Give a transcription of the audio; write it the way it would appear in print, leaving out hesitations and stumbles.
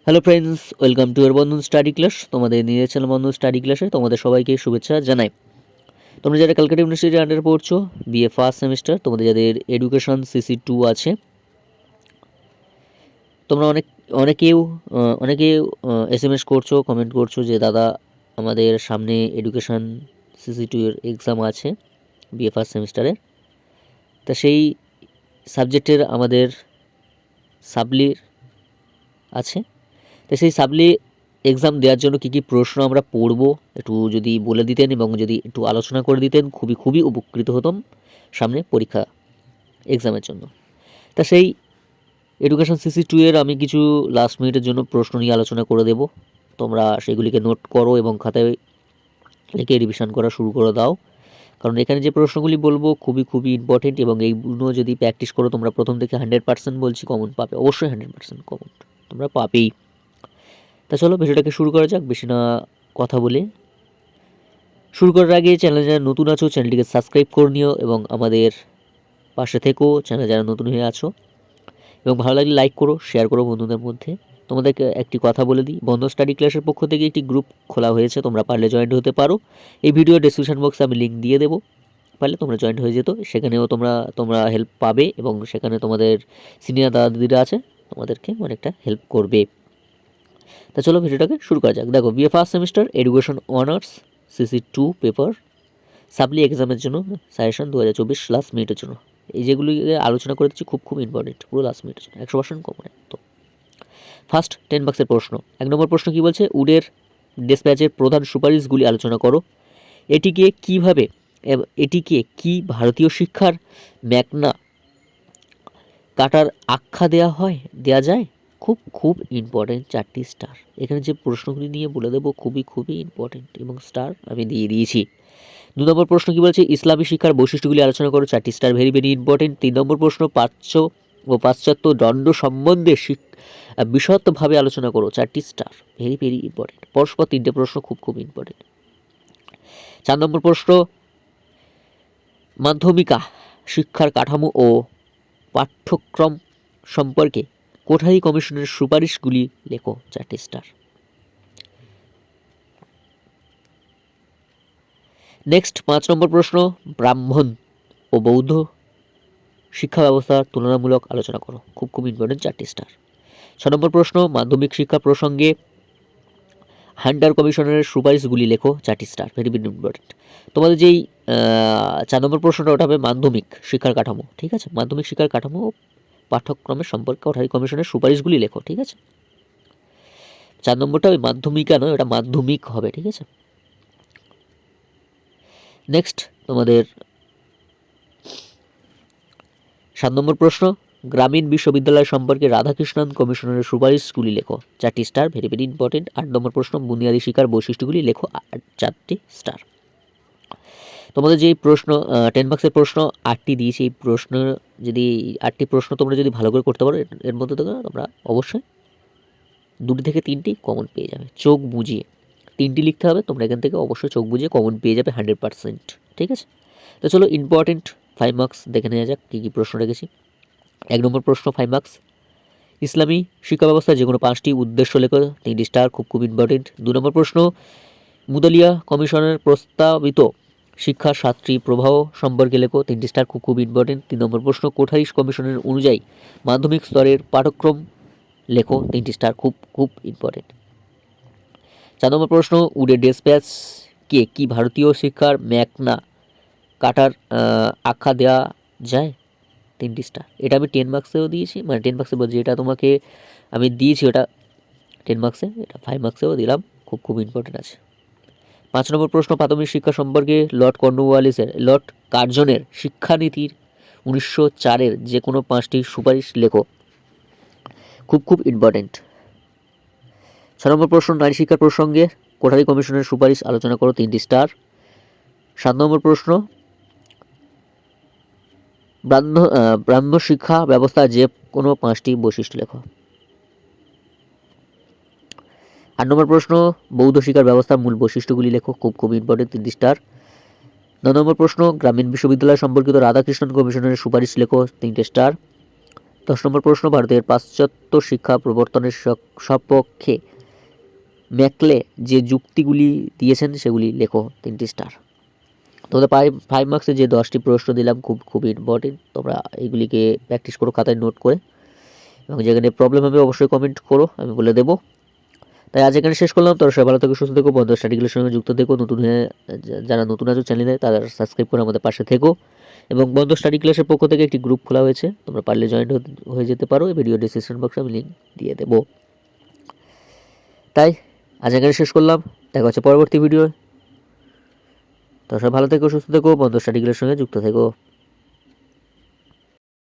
Hello friends, welcome to year Bandhan study class. তোমাদের নিয়ে channel বন্ধন study ক্লাসে তোমাদের সবাইকে শুভেচ্ছা জানাই। তোমরা যারা ক্যালকাটা ইউনিভার্সিটির আন্ডারে পড়ছো, বিএ ফার্স্ট সেমিস্টার, তোমাদের যাদের এডুকেশন CC2 আছে, তোমরা অনেকেও SMS করছো, কমেন্ট করছো যে দাদা আমাদের সামনে এডুকেশন CC2 এর এক্সাম আছে বিএ ফার্স্ট সেমিস্টারের। তা সেই সাবজেক্টের আমাদের সাবলির আছে। তো সেই সাবলি এক্সাম দেওয়ার জন্য কী কী প্রশ্ন আমরা পড়ব একটু যদি বলে দিতেন এবং যদি একটু আলোচনা করে দিতেন খুবই উপকৃত হতাম সামনে পরীক্ষা এক্সামের জন্য। তা সেই এডুকেশন CC2 এর আমি কিছু লাস্ট মিনিটের জন্য প্রশ্ন নিয়ে আলোচনা করে দেব। তোমরা সেগুলিকে নোট করো এবং খাতায় লিখে রিভিশন করা শুরু করে দাও, কারণ এখানে যে প্রশ্নগুলি বলবো খুবই ইম্পর্টেন্ট এবং এইগুলো যদি প্র্যাকটিস করো তোমরা প্রথম থেকে 100% বলছি কমন পাবে, অবশ্যই 100% কমন তোমরা পাবেই। তা চলো ভিডিওটাকে শুরু করা যাক। বেশি না কথা বলে শুরু করার আগে চ্যানেলে যারা নতুন আছো চ্যানেলটিকে সাবস্ক্রাইব করে নিও এবং আমাদের পাশে থেকেও চ্যানেলে যারা নতুন হয়ে আছো, এবং ভালো লাগলে লাইক করো, শেয়ার করো বন্ধুদের মধ্যে। তোমাদেরকে একটি কথা বলে দিই, বন্ধন স্টাডি ক্লাসের পক্ষ থেকে একটি গ্রুপ খোলা হয়েছে, তোমরা পারলে জয়েন্ট হতে পারো। এই ভিডিও ডেসক্রিপশন বক্সে আমি লিঙ্ক দিয়ে দেবো, পারলে তোমরা জয়েন্ট হয়ে যেত। সেখানেও তোমরা হেল্প পাবে এবং সেখানে তোমাদের সিনিয়র দাদা দিদিরা আছে, তোমাদেরকে অনেকটা হেল্প করবে। তা চলো ভিডিওটাকে শুরু করা যাক। দেখো, BA first semester education honours CC2 paper supply এক্সামের জন্য সাজেশন 2024 লাস্ট মিনিটের জন্য এই যেগুলি আলোচনা করে দিচ্ছি খুব ইম্পর্টেন্ট, পুরো লাস্ট মিনিটের জন্য 100% কমন একদম। ফার্স্ট 10 মার্কসের প্রশ্ন। 1 নম্বর প্রশ্ন কি বলছে, উডের ডিসপ্যাচের প্রধান সুপারিশগুলি আলোচনা করো। এটিকে কি ভারতীয় শিক্ষার ম্যাগনা কাটার আখ্যা দেওয়া যায়? খুব ইম্পর্টেন্ট, 4টি স্টার। এখানে যে প্রশ্নগুলি নিয়ে বলে দেবো খুবই ইম্পর্টেন্ট এবং স্টার আমি দিয়ে দিয়েছি। 2 নম্বর প্রশ্ন কি বলছে, ইসলামী শিক্ষার বৈশিষ্ট্যগুলি আলোচনা করো, 4টি স্টার, ভেরি ইম্পর্টেন্ট। 3 নম্বর প্রশ্ন, প্রাচ্য ও পাশ্চাত্য দণ্ড সম্বন্ধে বিশদভাবে আলোচনা করো, 4টি স্টার, ভেরি ইম্পর্টেন্ট। পরস্পর 3টে প্রশ্ন খুব ইম্পর্টেন্ট। 4 নম্বর প্রশ্ন, মাধ্যমিকা শিক্ষার কাঠামো ও পাঠ্যক্রম সম্পর্কে কোঠারি কমিশনের সুপারিশগুলি লেখো, 4টি স্টার। নেক্সট 5 নম্বর প্রশ্ন, ব্রাহ্মণ ও বৌদ্ধ শিক্ষা ব্যবস্থার তুলনামূলক আলোচনা করো, খুব ইম্পর্টেন্ট, 4টি স্টার। 6 নম্বর প্রশ্ন, মাধ্যমিক শিক্ষা প্রসঙ্গে হান্টার কমিশনের সুপারিশগুলি লেখো, 4টি স্টার, ভেরি ইম্পর্টেন্ট। তোমাদের যেই 4 নম্বর প্রশ্নটা ওটা হবে মাধ্যমিক শিক্ষার কাঠামো, ঠিক আছে, মাধ্যমিক শিক্ষার কাঠামো ও পাঠ্যক্রমের সম্পর্কে কোঠারি কমিশনের সুপারিশগুলি লেখো, ঠিক আছে। 4 নম্বরটা ওই মাধ্যমিকা নয়, ওটা মাধ্যমিক হবে, ঠিক আছে। নেক্সট তোমাদের 7 নম্বর প্রশ্ন, গ্রামীণ বিশ্ববিদ্যালয় সম্পর্কে রাধাকৃষ্ণন কমিশনের সুপারিশগুলি লেখো, 4টি স্টার, ভেরি ইম্পর্টেন্ট। 8 নম্বর প্রশ্ন, বুনিয়াদী শিক্ষার বৈশিষ্ট্যগুলি লেখো, 4টি স্টার। তোমাদের যেই প্রশ্ন 10 মার্কসের প্রশ্ন 8টি দিয়েছি, এই প্রশ্ন যদি 8টি প্রশ্ন তোমরা যদি ভালো করে করতে পারো এর মধ্যে থেকে তোমরা অবশ্যই 2টি থেকে 3টি কমন পেয়ে যাবে, চোখ বুঝিয়ে 3টি লিখতে হবে। তোমরা এখান থেকে অবশ্যই চোখ বুঝিয়ে কমন পেয়ে যাবে 100%, ঠিক আছে। তো চলো ইম্পর্টেন্ট 5 মার্কস দেখে নেওয়া যাক কী প্রশ্ন রেখেছি। 1 নম্বর প্রশ্ন 5 মার্কস, ইসলামী শিক্ষা ব্যবস্থায় যে কোনো 5টি উদ্দেশ্য লেখো, 3টি স্টার, খুব ইম্পর্টেন্ট। 2 নম্বর প্রশ্ন, মুদালিয়া কমিশনের প্রস্তাবিত শিক্ষার 7টি প্রবাহ সম্পর্কে লেখো, 3টি স্টার, খুব ইম্পর্টেন্ট। 3 নম্বর প্রশ্ন, কোঠারি কমিশনের অনুযায়ী মাধ্যমিক স্তরের পাঠ্যক্রম লেখো, 3টি স্টার, খুব ইম্পর্টেন্ট। 4 নম্বর প্রশ্ন, উডে ডিসপ্যাচকে কি ভারতীয় শিক্ষার ম্যাগনা কাটার আখ্যা দেওয়া যায়, 3টি স্টার। এটা আমি 10 মার্কসেও দিয়েছি, মানে 10 মার্কসে বলছি, এটা তোমাকে আমি দিয়েছি ওটা 10 মার্কসে, এটা 5 মার্কসেও দিলাম, খুব ইম্পর্টেন্ট আছে। 5 নম্বর প্রশ্ন, প্রাথমিক শিক্ষা সম্পর্কে লর্ড কার্জনের শিক্ষানীতির 1904-এর যে কোনো 5টি সুপারিশ লেখো, খুব ইম্পর্টেন্ট। 6 নম্বর প্রশ্ন, নারী শিক্ষার প্রসঙ্গে কোঠারি কমিশনের সুপারিশ আলোচনা করো, 3টি স্টার। 7 নম্বর প্রশ্ন, ব্রাহ্ম শিক্ষা ব্যবস্থা যে কোনো 5টি বৈশিষ্ট্য লেখো। 8 নম্বর প্রশ্ন, বৌদ্ধ শিক্ষার ব্যবস্থার মূল বৈশিষ্ট্যগুলি লেখো, খুব ইম্পর্টেন্ট, 3টি স্টার। 9 নম্বর প্রশ্ন, গ্রামীণ বিশ্ববিদ্যালয় সম্পর্কিত রাধাকৃষ্ণন কমিশনের সুপারিশ লেখো, 3টে স্টার। 10 নম্বর প্রশ্ন, ভারতের পাশ্চাত্য শিক্ষা প্রবর্তনের সপক্ষে ম্যাকলে যে যুক্তিগুলি দিয়েছেন সেগুলি লেখো, 3টি স্টার। তোমাদের 5 মার্কসে যে 10টি প্রশ্ন দিলাম খুবই ইম্পর্টেন্ট, তোমরা এইগুলিকে প্র্যাকটিস করো খাতায় নোট করে, এবং যেখানে প্রবলেম হবে অবশ্যই কমেন্ট করো, আমি বলে দেবো। তাই আজ এখানে শেষ করলাম। তোরা সবাই ভালো থেকো, সুস্থ থেকো, বন্ধু স্টাডিগুলোর সঙ্গে যুক্ত থেকো। যারা নতুন আছো চ্যানেলে, তারা সাবস্ক্রাইব করে আমাদের পাশে থেকো। এবং বন্ধ স্টাডি ক্লাসের পক্ষ থেকে একটি গ্রুপ খোলা হয়েছে, তোমরা পারলে জয়েন হয়ে যেতে পারো। এই ভিডিও ডিসক্রিপশন বক্সে আমি লিঙ্ক দিয়ে দেবো। তাই আজ এখানে শেষ করলাম, দেখা হচ্ছে পরবর্তী ভিডিও। তোমরা সবাই ভালো থেকো, সুস্থ থেকো, বন্ধ স্টাডি ক্লাসের সঙ্গে যুক্ত থেকো।